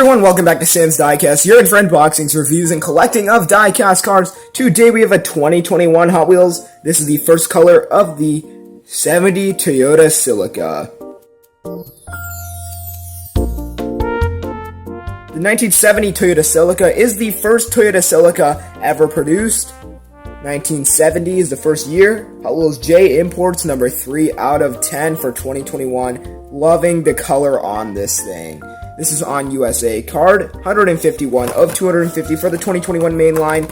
everyone, welcome back to Sam's Diecast, your friend boxing's reviews and collecting of diecast cars. Today we have a 2021 Hot Wheels. This is the first color of the 70 Toyota Celica. The 1970 Toyota Celica is the first Toyota Celica ever produced. 1970 is the first year. Hot Wheels J-Imports, number 3 out of 10 for 2021. Loving the color on this thing. This is on USA card, 151 of 250 for the 2021 main line.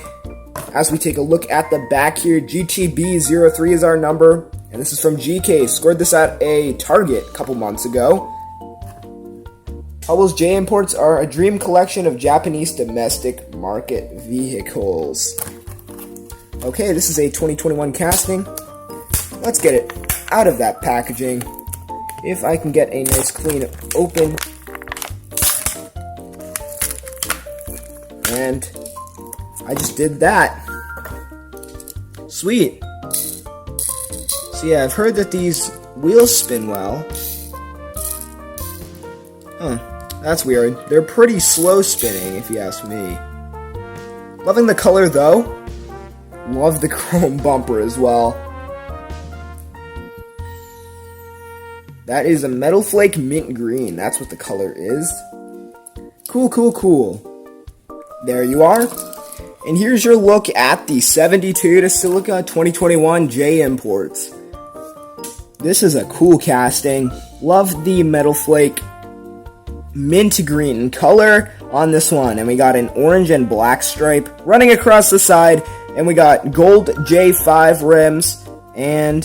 As we take a look at the back here, GTB03 is our number, and this is from Diecasts. Scored this at a Target a couple months ago. Hot Wheels J-Imports are a dream collection of Japanese domestic market vehicles. Okay, this is a 2021 casting. Let's get it out of that packaging. If I can get a nice clean open. And I just did that. Sweet. So yeah, I've heard that these wheels spin well. That's weird. They're pretty slow spinning, if you ask me. Loving the color though. Love the chrome bumper as well. That is a Metal Flake mint green. That's what the color is. Cool, cool, cool. There you are. And here's your look at the 70 Toyota Celica 2021 J-Imports. This is a cool casting. Love the Metal Flake mint green color on this one. And we got an orange and black stripe running across the side. And we got gold J5 rims and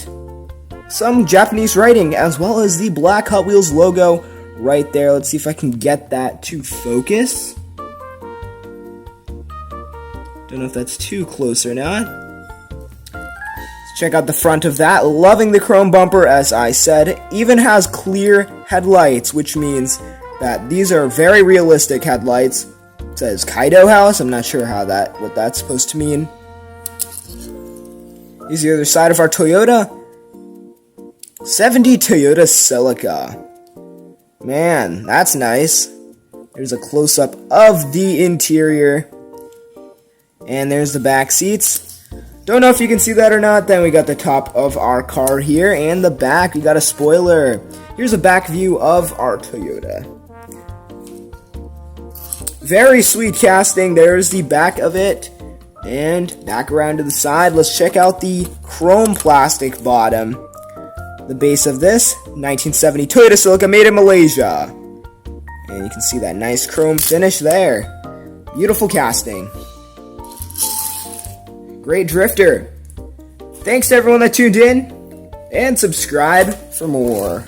some Japanese writing, as well as the black Hot Wheels logo right there. Let's see if I can get that to focus. Don't know if that's too close or not. Let's check out the front of that. Loving the chrome bumper, as I said. Even has clear headlights, which means that these are very realistic headlights. It says Kaido House. I'm not sure what that's supposed to mean. Here's the other side of our Toyota. 70 Toyota Celica. Man, that's nice. There's a close-up of the interior. And there's the back seats. Don't know if you can see that or not. Then we got the top of our car here. And the back, we got a spoiler. Here's a back view of our Toyota. Very sweet casting. There's the back of it. And back around to the side. Let's check out the chrome plastic bottom. The base of this, 1970 Toyota Celica, made in Malaysia. And you can see that nice chrome finish there. Beautiful casting. Great drifter. Thanks to everyone that tuned in, and subscribe for more.